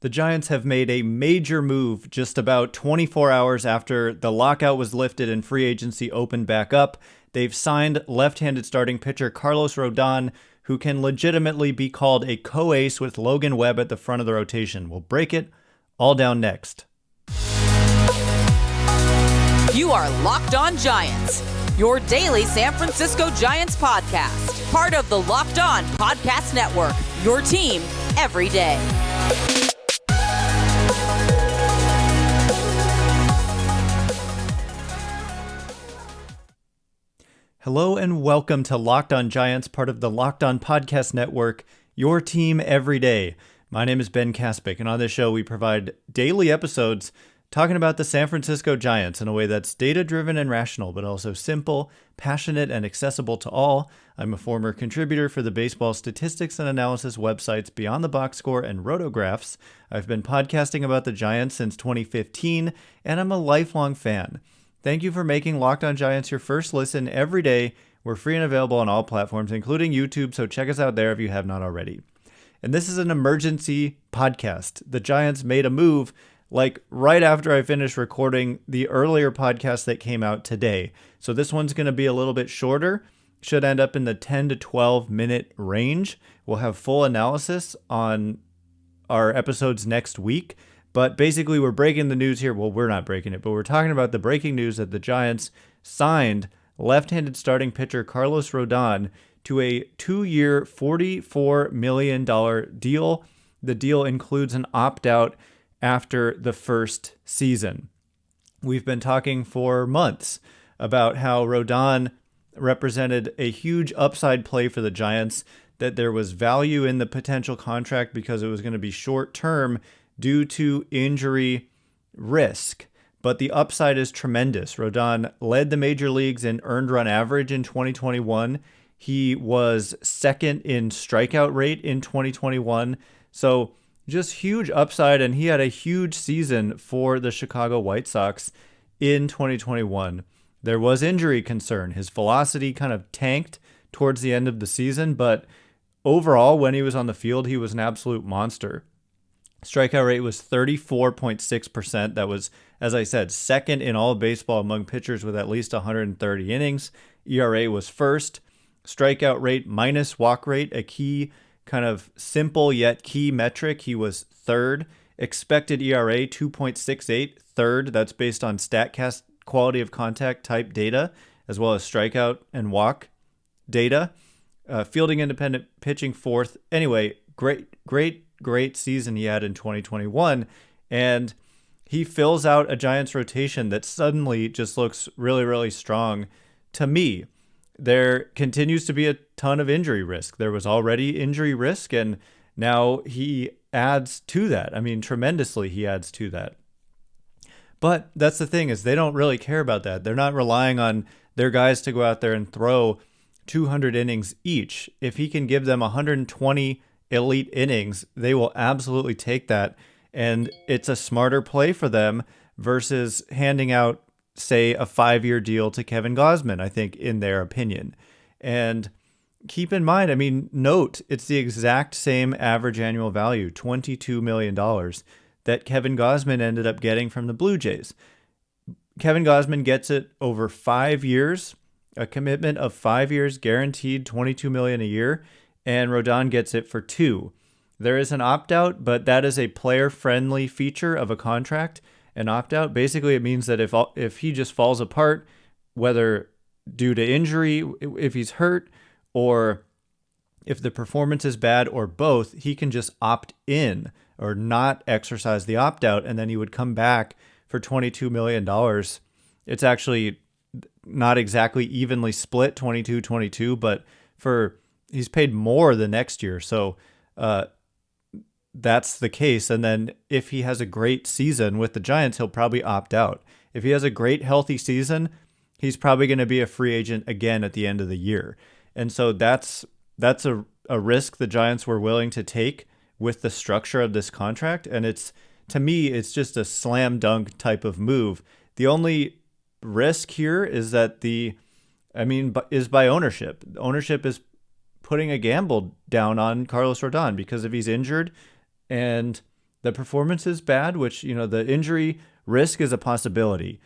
The Giants have made a major move just about 24 hours after the lockout was lifted and free agency opened back up. They've signed left-handed starting pitcher Carlos Rodon, who can legitimately be called a co-ace with Logan Webb at the front of the rotation. We'll break it all down next. You are Locked On Giants, your daily San Francisco Giants podcast. Part of the Locked On Podcast Network, your team every day. Hello and welcome to Locked On Giants, part of the Locked On Podcast Network, your team every day. My name is Ben Kaspick, and on this show we provide daily episodes talking about the San Francisco Giants in a way that's data-driven and rational, but also simple, passionate, and accessible to all. I'm a former contributor for the baseball statistics and analysis websites Beyond the Box Score and Rotographs. I've been podcasting about the Giants since 2015, and I'm a lifelong fan. Thank you for making Locked On Giants your first listen every day. We're free and available on all platforms, including YouTube, so check us out there if you have not already. And this is an emergency podcast. The Giants made a move right after I finished recording the earlier podcast that came out today. So this one's going to be a little bit shorter. Should end up in the 10 to 12 minute range. We'll have full analysis on our episodes next week. But basically, we're breaking the news here. Well, we're not breaking it, but we're talking about the breaking news that the Giants signed left-handed starting pitcher Carlos Rodon to a 2-year, $44 million deal. The deal includes an opt-out after the first season. We've been talking for months about how Rodon represented a huge upside play for the Giants, that there was value in the potential contract because it was going to be short-term due to injury risk. But the upside is tremendous. Rodon led the major leagues in earned run average in 2021. He was second in strikeout rate in 2021. So just huge upside, and he had a huge season for the Chicago White Sox in 2021. There was injury concern. His velocity kind of tanked towards the end of the season, but overall, when he was on the field, he was an absolute monster. Strikeout rate was 34.6%. That was, as I said, second in all of baseball among pitchers with at least 130 innings. ERA was first. Strikeout rate minus walk rate, a key kind of simple yet key metric. He was third. Expected ERA 2.68, third. That's based on StatCast quality of contact type data, as well as strikeout and walk data. Fielding independent pitching fourth. Anyway, great season he had in 2021. And he fills out a Giants rotation that suddenly just looks really, really strong to me. There continues to be a ton of injury risk. There was already injury risk, and now he adds to that. I mean, tremendously he adds to that. But that's the thing, is they don't really care about that. They're not relying on their guys to go out there and throw 200 innings each. If he can give them 120 elite innings, they will absolutely take that. And it's a smarter play for them versus handing out, say, a 5-year deal to Kevin Gausman, I think, in their opinion. And keep in mind, I mean, note, it's the exact same average annual value, $22 million, that Kevin Gausman ended up getting from the Blue Jays. Kevin Gausman gets it over 5 years, a commitment of 5 years, guaranteed $22 million a year, and Rodon gets it for 2. There is an opt-out, but that is a player-friendly feature of a contract. An opt-out, basically it means that if he just falls apart, whether due to injury, if he's hurt, or if the performance is bad, or both, he can just opt in or not exercise the opt-out, and then he would come back for $22 million. It's actually not exactly evenly split, 22-22, but he's paid more the next year. So that's the case. And then if he has a great season with the Giants, he'll probably opt out. If he has a great, healthy season, he's probably going to be a free agent again at the end of the year. And so that's a risk the Giants were willing to take with the structure of this contract. And to me, it's just a slam dunk type of move. The only risk here is that is by ownership. Ownership is putting a gamble down on Carlos Rodon, because if he's injured and the performance is bad, which, the injury risk is a possibility,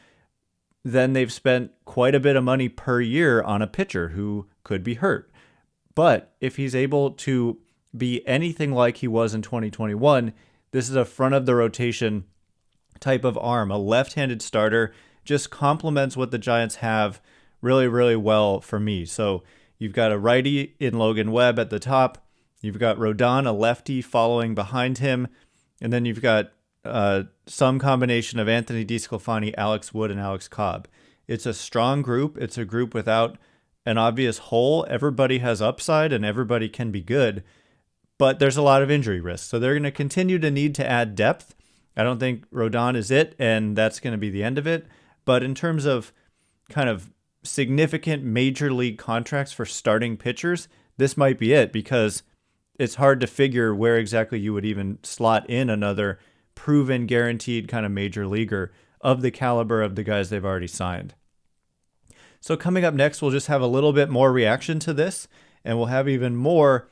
then they've spent quite a bit of money per year on a pitcher who could be hurt. But if he's able to be anything like he was in 2021, this is a front of the rotation type of arm. A left-handed starter just complements what the Giants have really, really well for me. So you've got a righty in Logan Webb at the top. You've got Rodon, a lefty, following behind him. And then you've got some combination of Anthony DeSclafani, Alex Wood, and Alex Cobb. It's a strong group. It's a group without an obvious hole. Everybody has upside and everybody can be good, but there's a lot of injury risk. So they're going to continue to need to add depth. I don't think Rodon is it, and that's going to be the end of it. But in terms of kind of significant major league contracts for starting pitchers, this might be it, because it's hard to figure where exactly you would even slot in another proven, guaranteed kind of major leaguer of the caliber of the guys they've already signed. So coming up next, we'll just have a little bit more reaction to this, and we'll have even more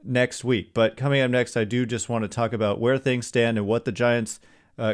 next week. But coming up next, I do just want to talk about where things stand and what the Giants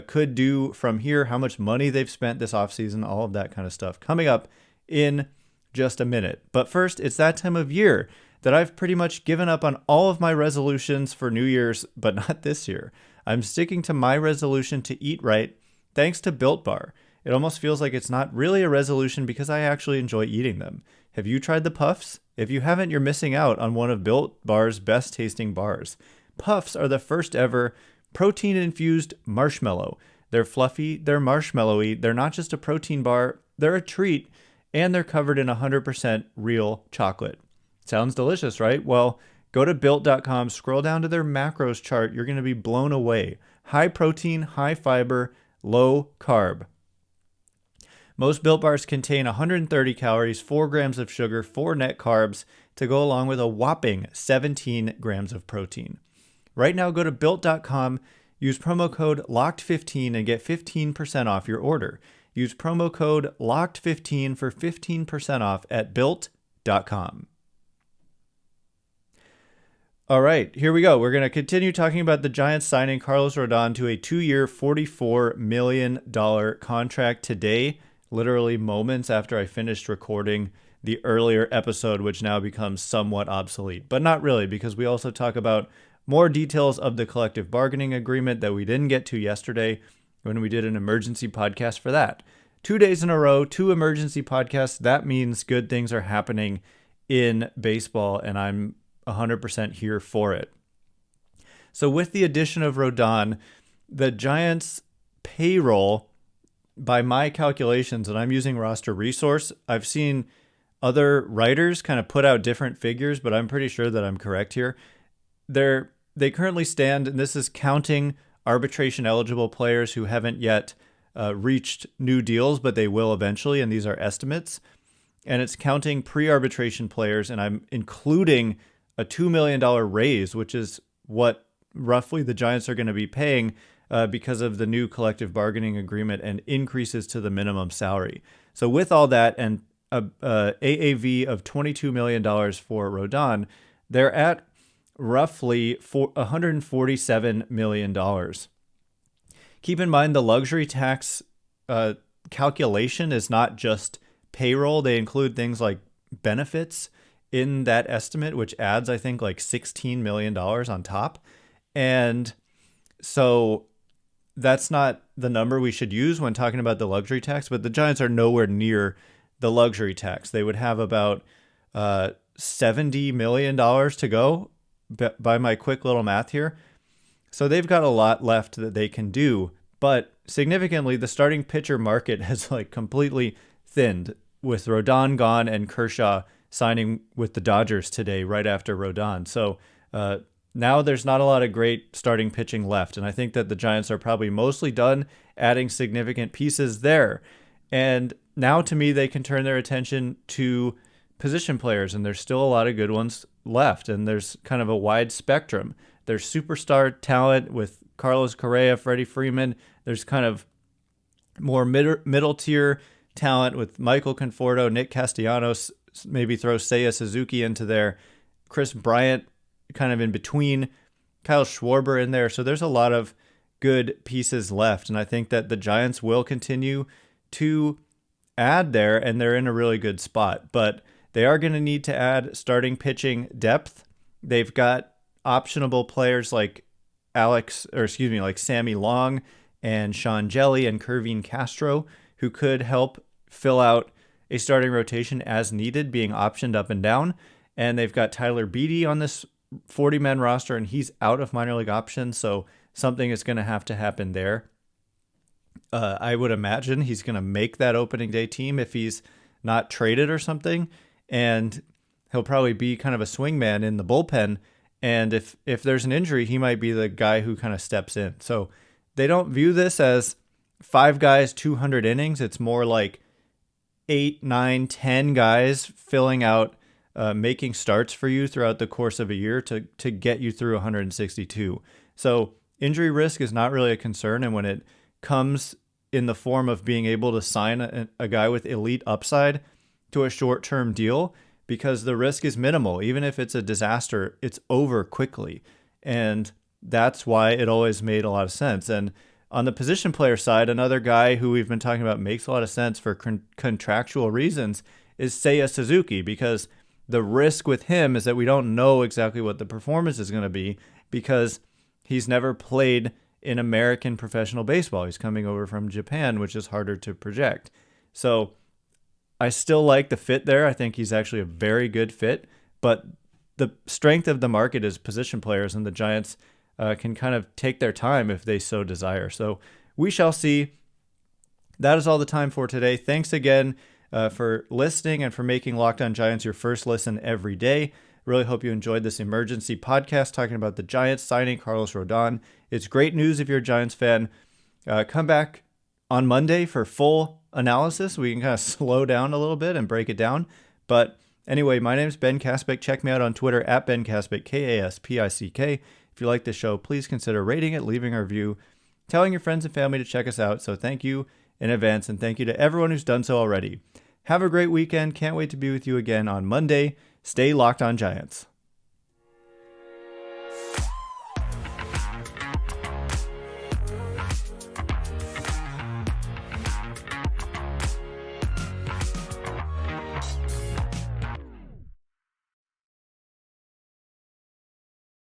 could do from here, how much money they've spent this offseason, all of that kind of stuff. Coming up in just a minute. But first, it's that time of year that I've pretty much given up on all of my resolutions for New Year's, but not this year. I'm sticking to my resolution to eat right, thanks to Built Bar. It almost feels like it's not really a resolution because I actually enjoy eating them. Have you tried the Puffs? If you haven't, you're missing out on one of Built Bar's best tasting bars. Puffs are the first ever protein-infused marshmallow. They're fluffy, they're marshmallowy, they're not just a protein bar, they're a treat, and they're covered in 100% real chocolate. Sounds delicious, right? Well, go to Built.com, scroll down to their macros chart. You're going to be blown away. High protein, high fiber, low carb. Most Built Bars contain 130 calories, 4 grams of sugar, 4 net carbs to go along with a whopping 17 grams of protein. Right now, go to Built.com, use promo code LOCKED15 and get 15% off your order. Use promo code LOCKED15 for 15% off at Built.com. All right, here we go. We're going to continue talking about the Giants signing Carlos Rodon to a 2-year, $44 million contract today, literally moments after I finished recording the earlier episode, which now becomes somewhat obsolete. But not really, because we also talk about more details of the collective bargaining agreement that we didn't get to yesterday when we did an emergency podcast for that. 2 days in a row, 2 emergency podcasts. That means good things are happening in baseball, and I'm 100% here for it. So with the addition of Rodon, the Giants' payroll, by my calculations, and I'm using Roster Resource, I've seen other writers kind of put out different figures, but I'm pretty sure that I'm correct here. They currently stand, and this is counting arbitration eligible players who haven't yet reached new deals, but they will eventually, and these are estimates. And it's counting pre-arbitration players, and I'm including a $2 million raise, which is what roughly the Giants are going to be paying because of the new collective bargaining agreement and increases to the minimum salary. So with all that and a AAV of $22 million for Rodon, they're at roughly $147 million. Keep in mind the luxury tax calculation is not just payroll. They include things like benefits in that estimate, which adds, I think, like $16 million on top. And so that's not the number we should use when talking about the luxury tax, but the Giants are nowhere near the luxury tax. They would have about $70 million to go by my quick little math here. So they've got a lot left that they can do, but significantly, the starting pitcher market has like completely thinned with Rodon gone and Kershaw signing with the Dodgers today, right after Rodon. So now there's not a lot of great starting pitching left. And I think that the Giants are probably mostly done adding significant pieces there. And now to me, they can turn their attention to position players, and there's still a lot of good ones left. And there's kind of a wide spectrum. There's superstar talent with Carlos Correa, Freddie Freeman. There's kind of more middle tier talent with Michael Conforto, Nick Castellanos, maybe throw Seiya Suzuki into there, Chris Bryant kind of in between, Kyle Schwarber in there. So there's a lot of good pieces left. And I think that the Giants will continue to add there, and they're in a really good spot. But they are going to need to add starting pitching depth. They've got optionable players like Sammy Long and Sean Jelly and Kervin Castro, who could help fill out a starting rotation as needed, being optioned up and down. And they've got Tyler Beede on this 40-man roster, and he's out of minor league options, so something is going to have to happen there. I would imagine he's going to make that opening day team if he's not traded or something, and he'll probably be kind of a swingman in the bullpen. And if there's an injury, he might be the guy who kind of steps in. So they don't view this as 5 guys, 200 innings. It's more like 8, 9, 10 guys filling out, making starts for you throughout the course of a year to get you through 162. So injury risk is not really a concern. And when it comes in the form of being able to sign a guy with elite upside to a short-term deal, because the risk is minimal. Even if it's a disaster, it's over quickly. And that's why it always made a lot of sense. And on the position player side, another guy who we've been talking about makes a lot of sense for contractual reasons is Seiya Suzuki, because the risk with him is that we don't know exactly what the performance is going to be because he's never played in American professional baseball. He's coming over from Japan, which is harder to project. So I still like the fit there. I think he's actually a very good fit, but the strength of the market is position players, and the Giants can kind of take their time if they so desire. So we shall see. That is all the time for today. Thanks again for listening and for making Locked On Giants your first listen every day. Really hope you enjoyed this emergency podcast talking about the Giants signing Carlos Rodon. It's great news if you're a Giants fan. Come back on Monday for full analysis. We can kind of slow down a little bit and break it down. But anyway, my name is Ben Kaspick. Check me out on Twitter at Ben Kaspick, Kaspick. If you like the show, please consider rating it, leaving a review, telling your friends and family to check us out. So thank you in advance, and thank you to everyone who's done so already. Have a great weekend. Can't wait to be with you again on Monday. Stay locked on Giants.